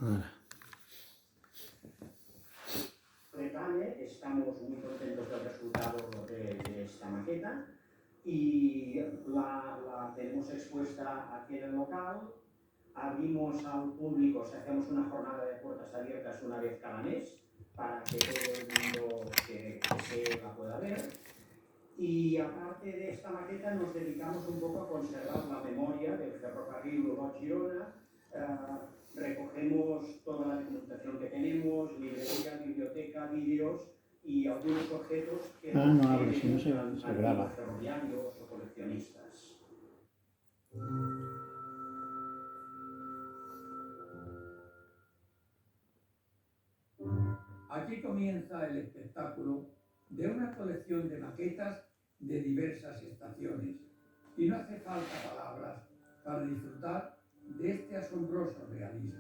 Ahora. Estamos muy contentos del resultado de esta maqueta y la tenemos expuesta aquí en el local. Abrimos al público, hacemos una jornada de puertas abiertas una vez cada mes para que todo el mundo que desee la pueda ver. Y aparte de esta maqueta nos dedicamos un poco a conservar la memoria del ferrocarril Olot-Girona. Recogemos toda la documentación que tenemos, librería, biblioteca, vídeos y algunos objetos que No abre, si no se graba. ferroviarios o coleccionistas. Aquí comienza el espectáculo de una colección de maquetas de diversas estaciones y no hace falta palabras para disfrutar de este asombroso realismo.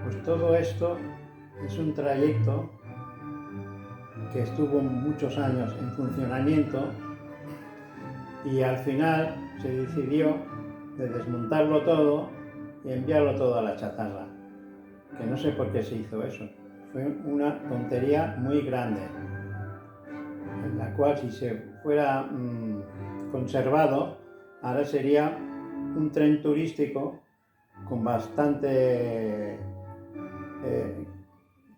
Pues todo esto es un trayecto que estuvo muchos años en funcionamiento y al final se decidió de desmontarlo todo y enviarlo todo a la chatarra, que no sé por qué se hizo eso. Fue una tontería muy grande, en la cual si se fuera conservado, ahora sería un tren turístico con bastante,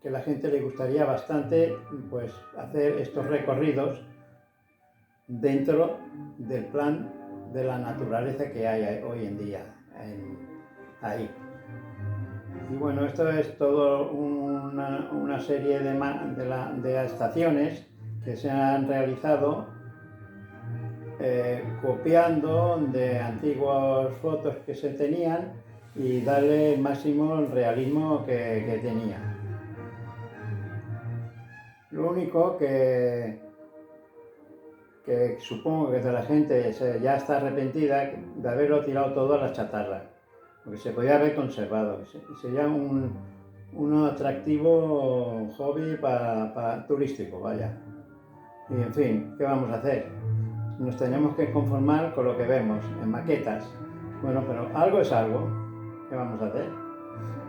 que la gente le gustaría bastante pues hacer estos recorridos dentro del plan de la naturaleza que hay hoy en día ahí. Y bueno, esto es todo una serie de estaciones que se han realizado copiando de antiguas fotos que se tenían y darle el máximo realismo que tenía. Lo único que supongo que la gente ya está arrepentida de haberlo tirado todo a la chatarra, porque se podía haber conservado. Sería un atractivo hobby turístico, vaya. Y en fin, ¿qué vamos a hacer? Nos tenemos que conformar con lo que vemos en maquetas. Bueno, pero algo es algo. ¿Qué vamos a hacer?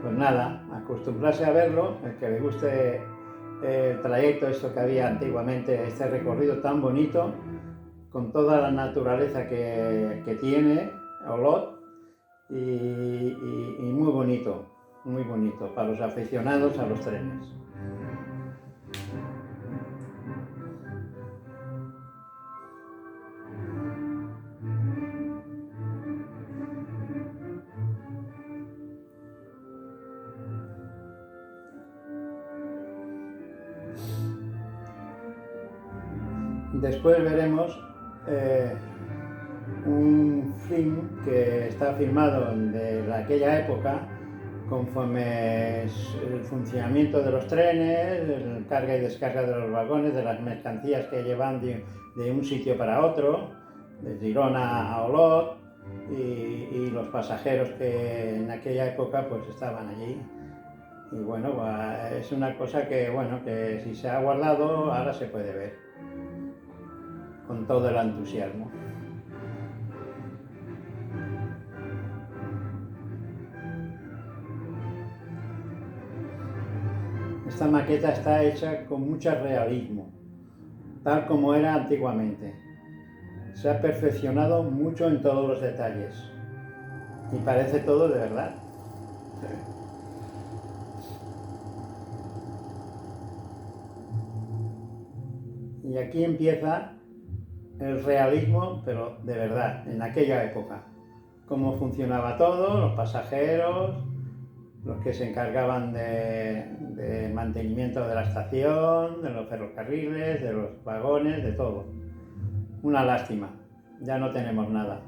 pues nada, acostumbrarse a verlo, el que le guste el trayecto, esto que había antiguamente, este recorrido tan bonito, con toda la naturaleza que tiene Olot, y muy bonito para los aficionados a los trenes. Después veremos un film que está filmado de aquella época, conforme el funcionamiento de los trenes, el carga y descarga de los vagones, de las mercancías que llevan de un sitio para otro, de Girona a Olot, y los pasajeros que en aquella época pues estaban allí. Y bueno, es una cosa que, bueno, que si se ha guardado ahora se puede ver con todo el entusiasmo. Esta maqueta está hecha con mucho realismo, tal como era antiguamente. Se ha perfeccionado mucho en todos los detalles y parece todo de verdad. Y aquí empieza el realismo, pero de verdad, en aquella época. Cómo funcionaba todo, los pasajeros, los que se encargaban de mantenimiento de la estación, de los ferrocarriles, de los vagones, de todo. Una lástima, ya no tenemos nada.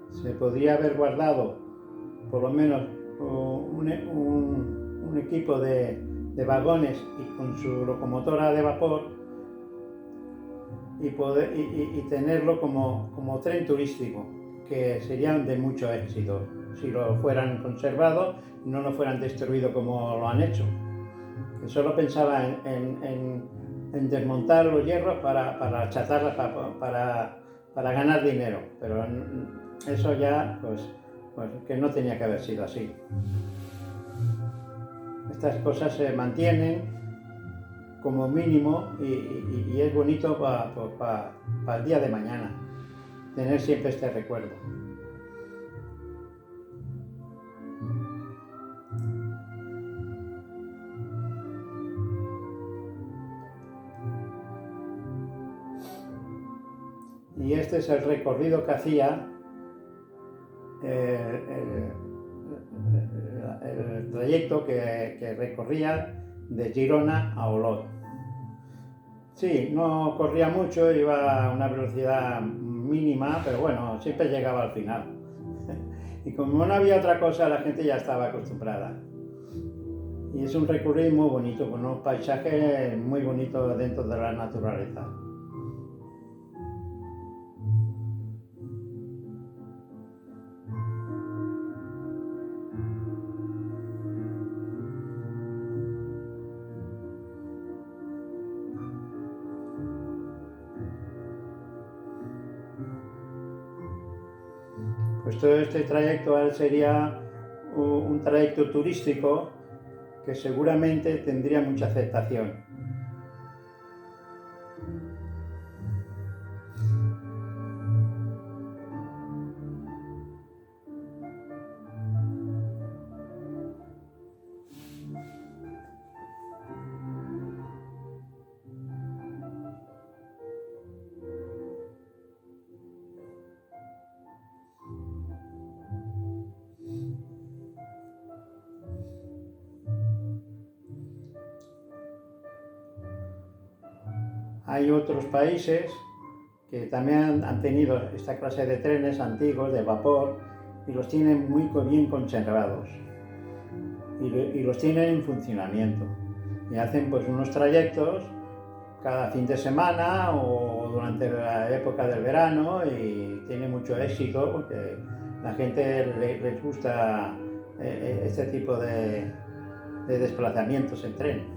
Se podría haber guardado por lo menos un equipo de vagones y con su locomotora de vapor y tenerlo como tren turístico, que serían de mucho éxito si lo fueran conservado y no lo fueran destruido como lo han hecho. Que solo pensaba en desmontar los hierros para chatarlas, para ganar dinero, pero eso ya pues que no tenía que haber sido así. Estas cosas se mantienen como mínimo y es bonito para el día de mañana tener siempre este recuerdo. Y este es el recorrido que hacía el trayecto que recorría de Girona a Olot. Sí, no corría mucho, iba a una velocidad mínima, pero bueno, siempre llegaba al final. Y como no había otra cosa, la gente ya estaba acostumbrada. Y es un recorrido muy bonito, con unos paisajes muy bonitos dentro de la naturaleza. Pues todo este trayecto sería un trayecto turístico que seguramente tendría mucha aceptación. Hay otros países que también han tenido esta clase de trenes antiguos de vapor y los tienen muy bien conservados y los tienen en funcionamiento y hacen pues unos trayectos cada fin de semana o durante la época del verano y tiene mucho éxito porque la gente les gusta este tipo de desplazamientos en tren.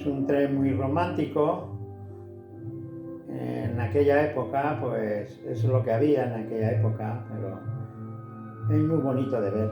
es un tren muy romántico. En aquella época, pues es lo que había en aquella época, pero es muy bonito de ver.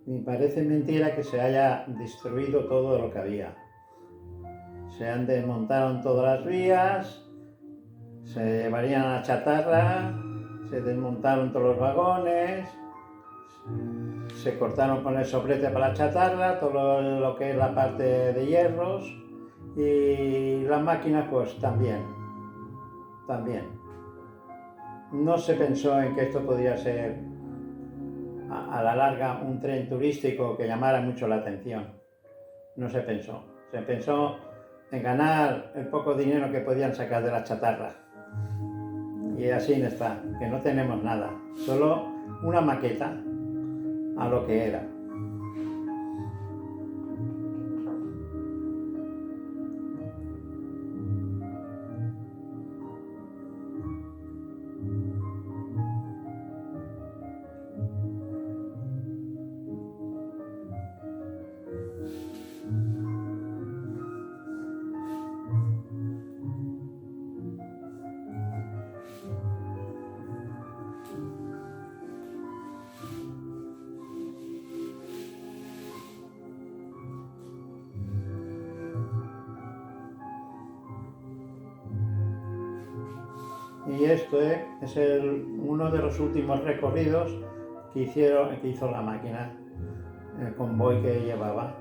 Me parece mentira que se haya destruido todo lo que había. Se han desmontaron todas las vías, se llevarían a la chatarra, se desmontaron todos los vagones, se cortaron con el soplete para la chatarra, todo lo que es la parte de hierros, y las máquinas pues también. No se pensó en que esto podía ser a la larga un tren turístico que llamara mucho la atención. No se pensó. Se pensó en ganar el poco dinero que podían sacar de la chatarra. Y así no está, que no tenemos nada, solo una maqueta a lo que era. Y esto es uno de los últimos recorridos que hizo la máquina, el convoy que llevaba.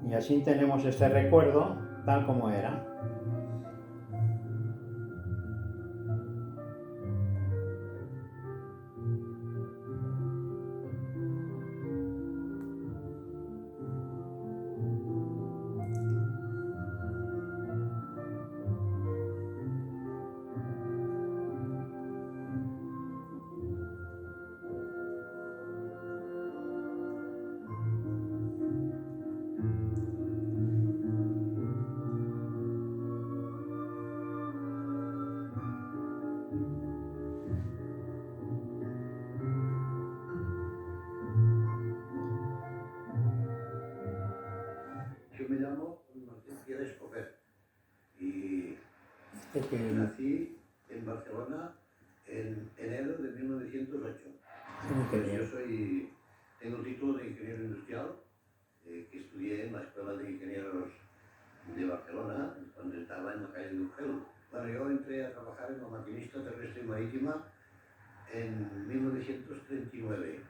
Y así tenemos este recuerdo tal como era. Yo me llamo Martín Pierre Escobar y nací en Barcelona en enero de 1908. Tengo el título de ingeniero industrial que estudié en la Escuela de Ingenieros de Barcelona cuando estaba en la calle de Urgel. Bueno, yo entré a trabajar en la maquinista terrestre y marítima en 1939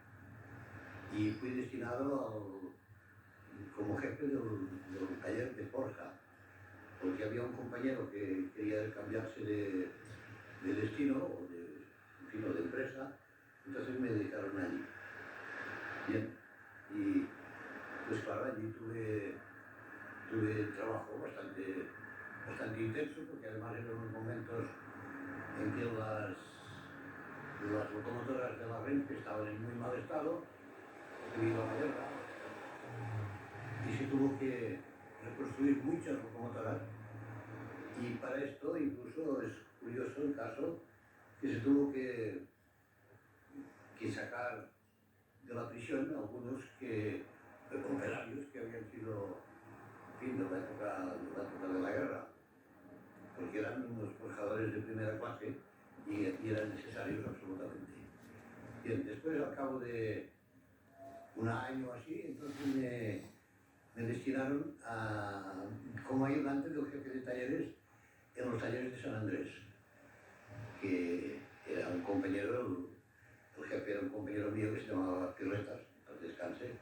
y fui destinado como jefe del taller de forja, porque había un compañero que quería cambiarse de destino o de empresa, entonces me dedicaron allí. Bien, y pues claro, allí tuve trabajo bastante intenso, porque además eran unos momentos en que las locomotoras de la Renfe estaban en muy mal estado debido a la guerra, y se tuvo que reconstruir muchas locomotoras, y para esto incluso es curioso el caso que se tuvo que sacar de la prisión algunos operarios que habían sido de la época de la guerra, porque eran unos forjadores de primera clase y eran necesarios absolutamente. Bien, después al cabo de un año así, entonces me destinaron como ayudante del jefe de talleres en los talleres de San Andrés, que era un compañero, el jefe era un compañero mío que se llamaba Pirretas, al descanse,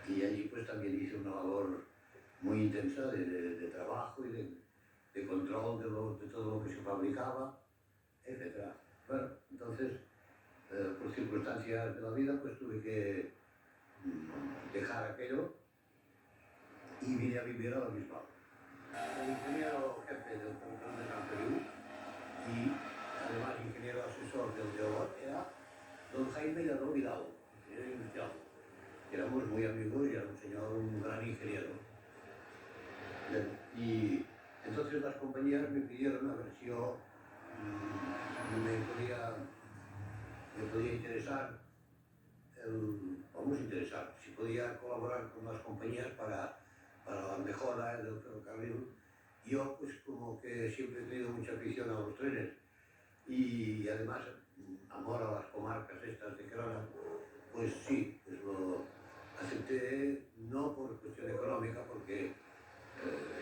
y allí pues también hice una labor muy intensa de trabajo y de control de todo lo que se fabricaba, etc. Bueno, entonces, por circunstancias de la vida, pues tuve que dejar aquello y vine a vivir a la Bisbal. El ingeniero jefe del ferrocarril de Gran Perú y además ingeniero asesor del Deobat era don Jaime Lladó Vidal, ingeniero industrial. Éramos muy amigos y era un señor, un gran ingeniero. Bien, y entonces las compañías me pidieron a ver si yo me podía interesar, si podía colaborar con las compañías para la mejora del ferrocarril. Yo, pues como que siempre he tenido mucha afición a los trenes y además amor a las comarcas estas de Gerona, pues sí, pues lo acepté, no por cuestión económica, porque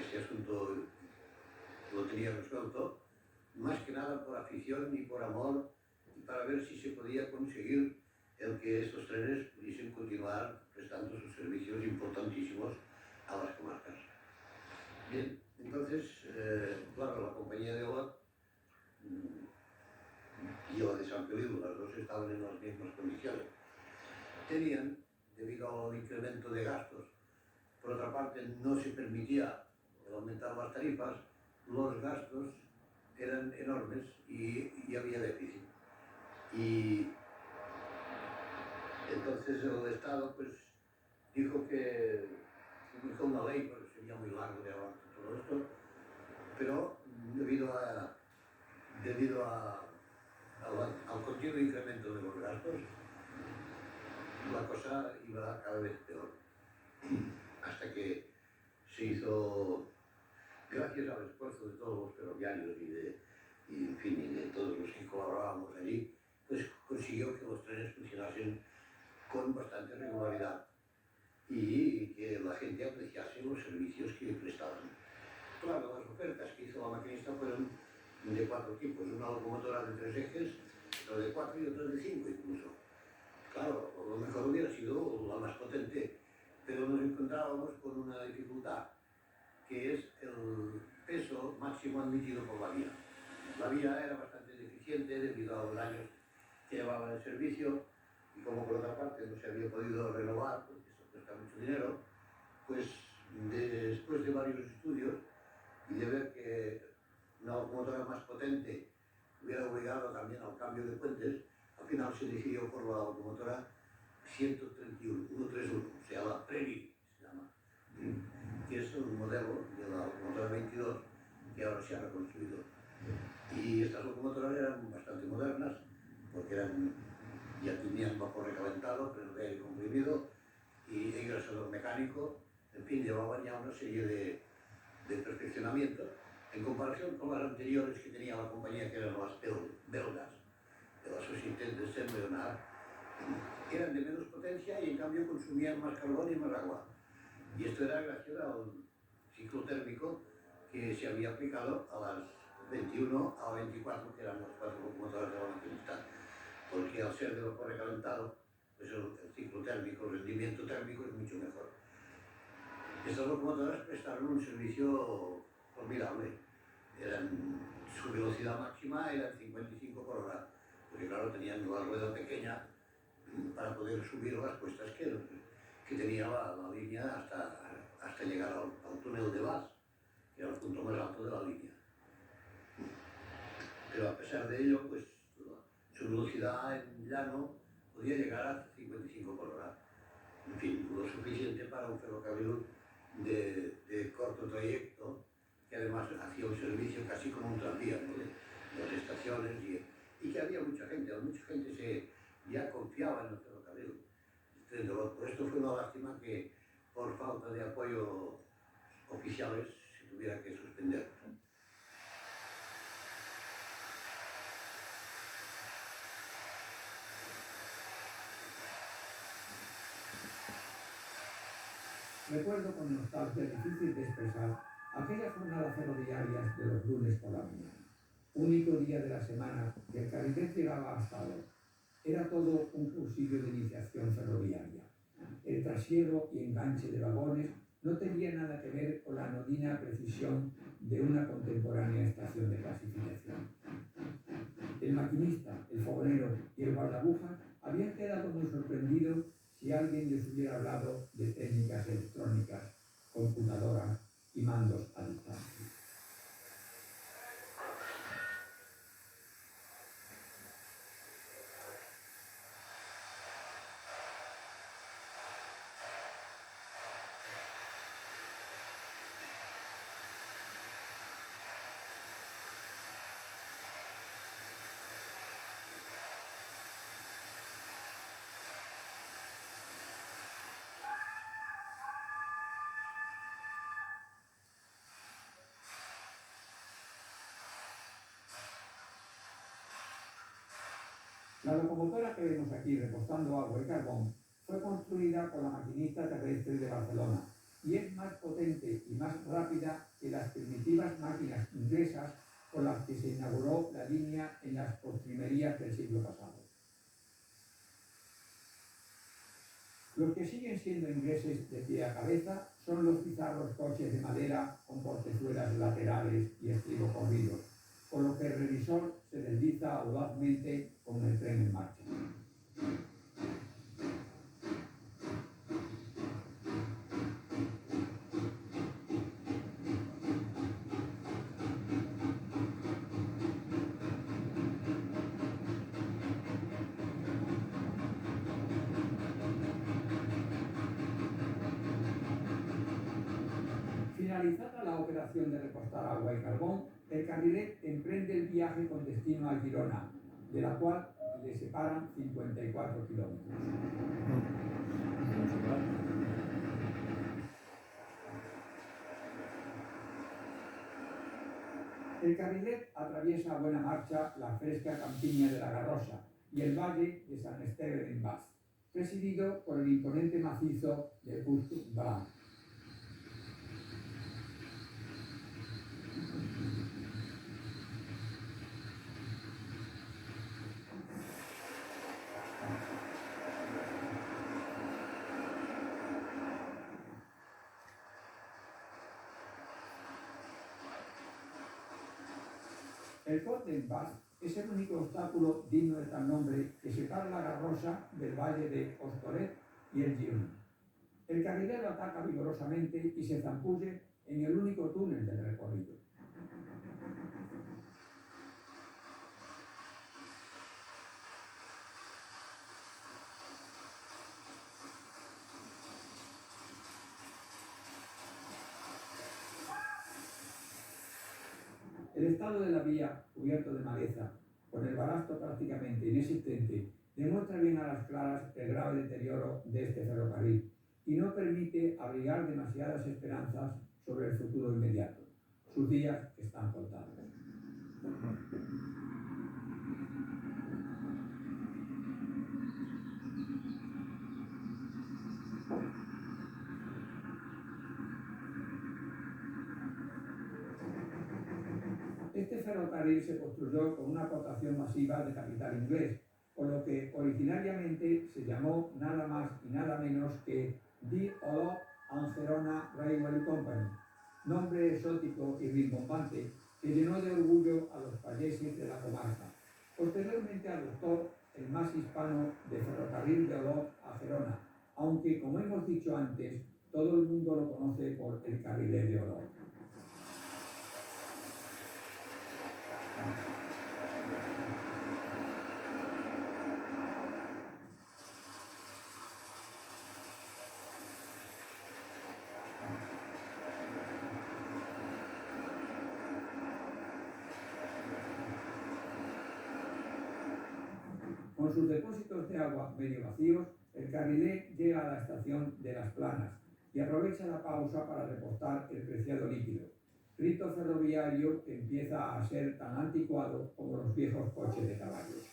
este asunto lo tenía resuelto, más que nada por afición y por amor, y para ver si se podía conseguir el que estos trenes pudiesen continuar prestando sus servicios importantísimos a las comarcas. Bien, entonces, claro, la compañía de OAT y la de San Feliu, las dos estaban en las mismas condiciones. Tenían, debido al incremento de gastos, por otra parte no se permitía aumentar las tarifas, los gastos eran enormes y había déficit. Y entonces el Estado pues dijo que hizo una ley, pero sería muy largo de hablar de todo esto, pero debido al continuo incremento de los gastos, la cosa iba cada vez peor. Hasta que se hizo, gracias al esfuerzo de todos los ferroviarios y de todos los que colaborábamos allí, pues consiguió que los trenes funcionasen con bastante regularidad y que la gente apreciase los servicios que prestaban. Claro, las ofertas que hizo la maquinista fueron de 4 tipos, una locomotora de 3 ejes, otra de 4 y otra de 5 incluso. Claro, lo mejor hubiera sido la más potente, pero nos encontrábamos con una dificultad, que es el peso máximo admitido por la vía. La vía era bastante deficiente debido a los años que llevaba el servicio, y como por otra parte no se había podido renovar, porque eso cuesta mucho dinero, pues después de varios estudios y de ver que una locomotora más potente hubiera obligado también al cambio de puentes, al final se decidió por la locomotora 131, 131, o sea, la Prairie se llama, que es un modelo de la locomotora 22 que ahora se ha reconstruido. Y estas locomotoras eran bastante modernas, porque ya tenían vapor recalentado, freno de aire comprimido y engrasador mecánico, en fin, llevaban ya una serie de perfeccionamientos en comparación con las anteriores que tenía la compañía, que eran las belgas, de la Société de Saint-Léonard. Eran de menos potencia y en cambio consumían más carbón y más agua. Y esto era gracias al ciclo térmico que se había aplicado a las 21 a 24, que eran las 4 locomotoras de la maquinista. Porque al ser de vapor recalentado, pues el ciclo térmico, el rendimiento térmico es mucho mejor. Estas locomotoras prestaron un servicio formidable. Su velocidad máxima era 55 por hora, porque claro, tenían la rueda pequeña para poder subir las cuestas que tenía la línea hasta llegar al túnel de Bas, que era el punto más alto de la línea. Pero a pesar de ello, pues su velocidad en llano podía llegar a 55 por hora. En fin, lo suficiente para un ferrocarril de corto trayecto, que además hacía un servicio casi como un tranvía, ¿no? de las estaciones, y que había mucha gente ya confiaba en el ferrocarril. Por esto fue una lástima que por falta de apoyo oficiales se tuviera que suspender. Recuerdo con nostalgia difícil de expresar aquellas jornadas ferroviarias de los lunes por la mañana, único día de la semana que el carril llegaba hasta Alo. Era todo un cursillo de iniciación ferroviaria. El trasiego y enganche de vagones no tenía nada que ver con la anodina precisión de una contemporánea estación de clasificación. El maquinista, el fogonero y el guardabuja habían quedado muy sorprendidos si alguien les hubiera hablado de técnicas electrónicas, computadoras y mandos a distancia. La locomotora que vemos aquí repostando agua y carbón fue construida por la maquinista terrestre de Barcelona y es más potente y más rápida que las primitivas máquinas inglesas con las que se inauguró la línea en las postrimerías del siglo pasado. Los que siguen siendo ingleses de pie a cabeza son los bizarros coches de madera con portezuelas laterales y estribo corridos, con lo que el revisor se desliza audazmente con el tren en marcha. Finalizada la operación de repostar agua y carbón, el Carrilet emprende el viaje con destino a Girona, de la cual le separan 54 kilómetros. El Carrilet atraviesa a buena marcha la fresca campiña de la Garrosa y el valle de San Esteban en Baz, presidido por el imponente macizo de Puig-Blanc. El Col d'en Bas es el único obstáculo digno de tal nombre que separa la Garrosa del valle de Hostolet y el Giron. El Carrilet lo ataca vigorosamente y se zambulle en el único túnel del recorrido. El estado de la vía, cubierto de maleza, con el balasto prácticamente inexistente, demuestra bien a las claras el grave deterioro de este ferrocarril y no permite abrigar demasiadas esperanzas sobre el futuro inmediato. Sus días están contados. Este ferrocarril se construyó con una aportación masiva de capital inglés, por lo que originariamente se llamó nada más y nada menos que The Olot and Gerona Railway Company, nombre exótico y rimbombante que llenó de orgullo a los payeses de la comarca. Posteriormente adoptó el más hispano de ferrocarril de Olot a Gerona, aunque, como hemos dicho antes, todo el mundo lo conoce por el Carrilet de Olot. Con sus depósitos de agua medio vacíos, el Carrilet llega a la estación de Las Planas y aprovecha la pausa para repostar el preciado líquido, rito ferroviario que empieza a ser tan anticuado como los viejos coches de caballos.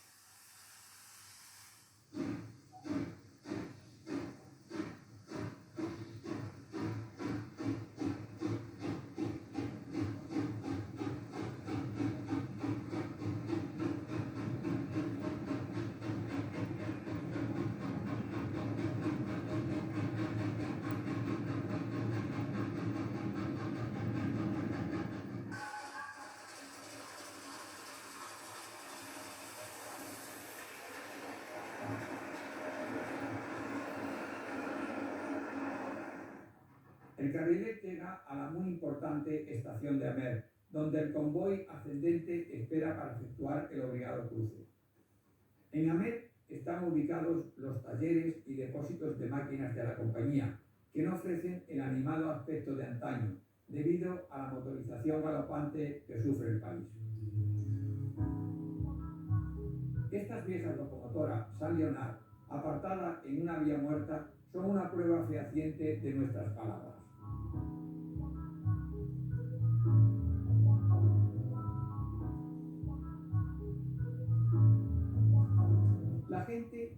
El Carrilet llega a la muy importante estación de Amer, donde el convoy ascendente espera para efectuar el obligado cruce. En Amer están ubicados los talleres y depósitos de máquinas de la compañía, que no ofrecen el animado aspecto de antaño, debido a la motorización galopante que sufre el país. Estas viejas locomotoras San Leonard, apartadas en una vía muerta, son una prueba fehaciente de nuestras palabras.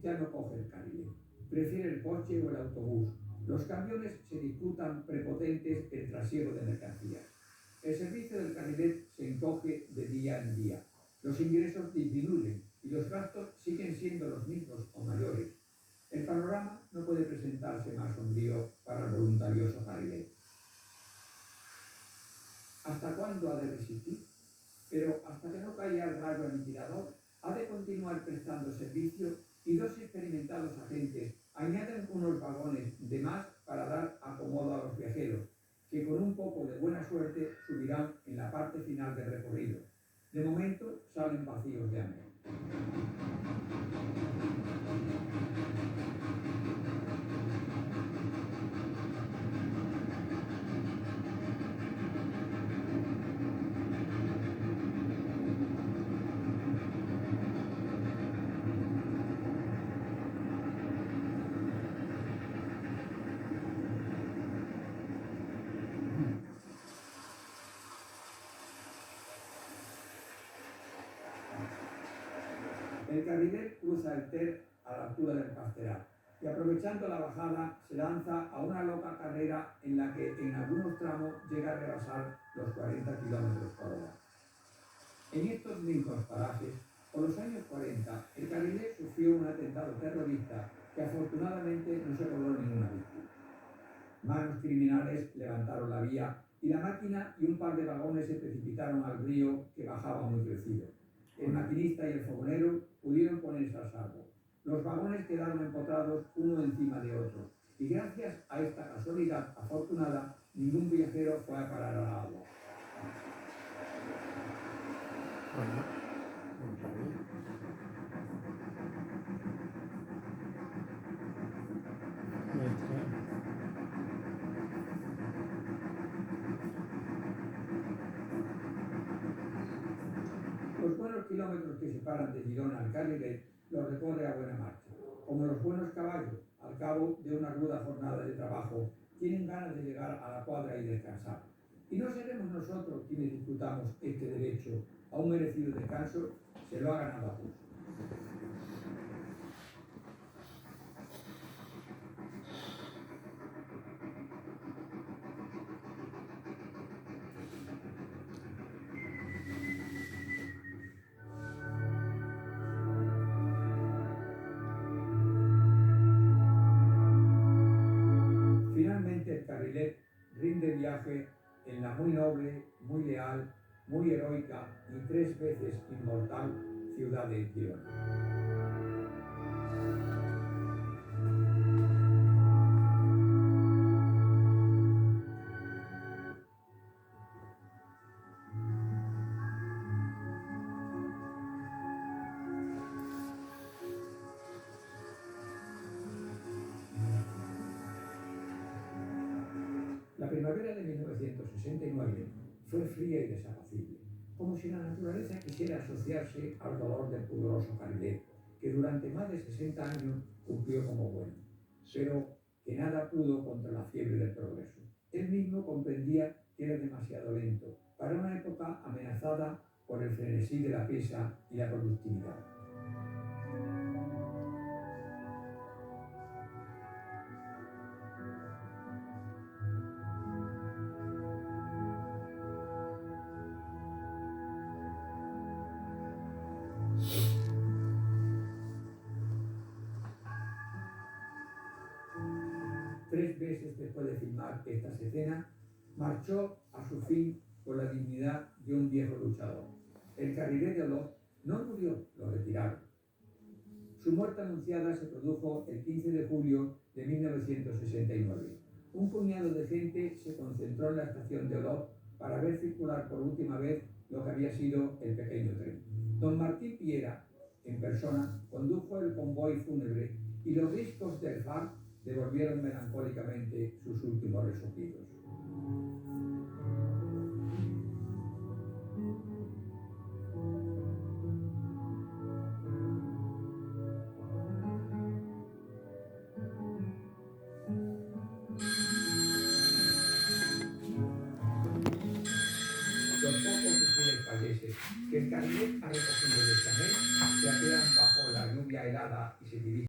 ya no coge el carril, prefiere el coche o el autobús. Los camiones se disputan prepotentes el trasiego de mercancías. El servicio del carrilet se encoge de día en día. Los ingresos disminuyen y los gastos siguen siendo los mismos o mayores. El panorama no puede presentarse más sombrío para el voluntarioso carrilet. ¿Hasta cuándo ha de resistir? Pero hasta que no caiga el rayo aniquilador, ha de continuar prestando servicio y dos experimentados agentes añaden unos vagones de más para dar acomodo a los viajeros, que con un poco de buena suerte subirán en la parte final del recorrido. De momento salen vacíos de hambre. El carrilet cruza el Ter a la altura del Pasterat y aprovechando la bajada se lanza a una loca carrera en la que en algunos tramos llega a rebasar los 40 kilómetros por hora. En estos mismos parajes, por los años 40, el carrilet sufrió un atentado terrorista que afortunadamente no se cobró ninguna víctima. Manos criminales levantaron la vía y la máquina y un par de vagones se precipitaron al río que bajaba muy crecido. El maquinista y el fogonero pudieron ponerse a salvo. Los vagones quedaron empotrados uno encima de otro y gracias a esta casualidad afortunada, ningún viajero fue a parar al agua. Bueno, vamos a ver. Los buenos kilómetros que separan de Girona al carrilet los recorre a buena marcha. Como los buenos caballos, al cabo de una ruda jornada de trabajo, tienen ganas de llegar a la cuadra y descansar. Y no seremos nosotros quienes disputamos este derecho a un merecido descanso, se lo ha ganado a pulso. Finalmente el carrilet rinde viaje en la muy noble, muy leal, muy heroica y 3 veces inmortal ciudad de Girona. La primavera de 1969 fue fría y desapacible, como si la naturaleza quisiera asociarse al dolor del pudoroso carrilet, que durante más de 60 años cumplió como bueno, pero que nada pudo contra la fiebre del progreso. Él mismo comprendía que era demasiado lento para una época amenazada por el frenesí de la pesa y la productividad. Tres meses después de filmar estas escenas, marchó a su fin con la dignidad de un viejo luchador. El carrilet de Olot no murió, lo retiraron. Su muerte anunciada se produjo el 15 de julio de 1969. Un puñado de gente se concentró en la estación de Olot para ver circular por última vez lo que había sido el pequeño tren. Don Martín Piera, en persona, condujo el convoy fúnebre y los discos del FAR devolvieron melancólicamente sus últimos resoplidos. Los pocos fieles payeses que el carrilet ha recogido de Chanel se apean bajo la lluvia helada y se dirigen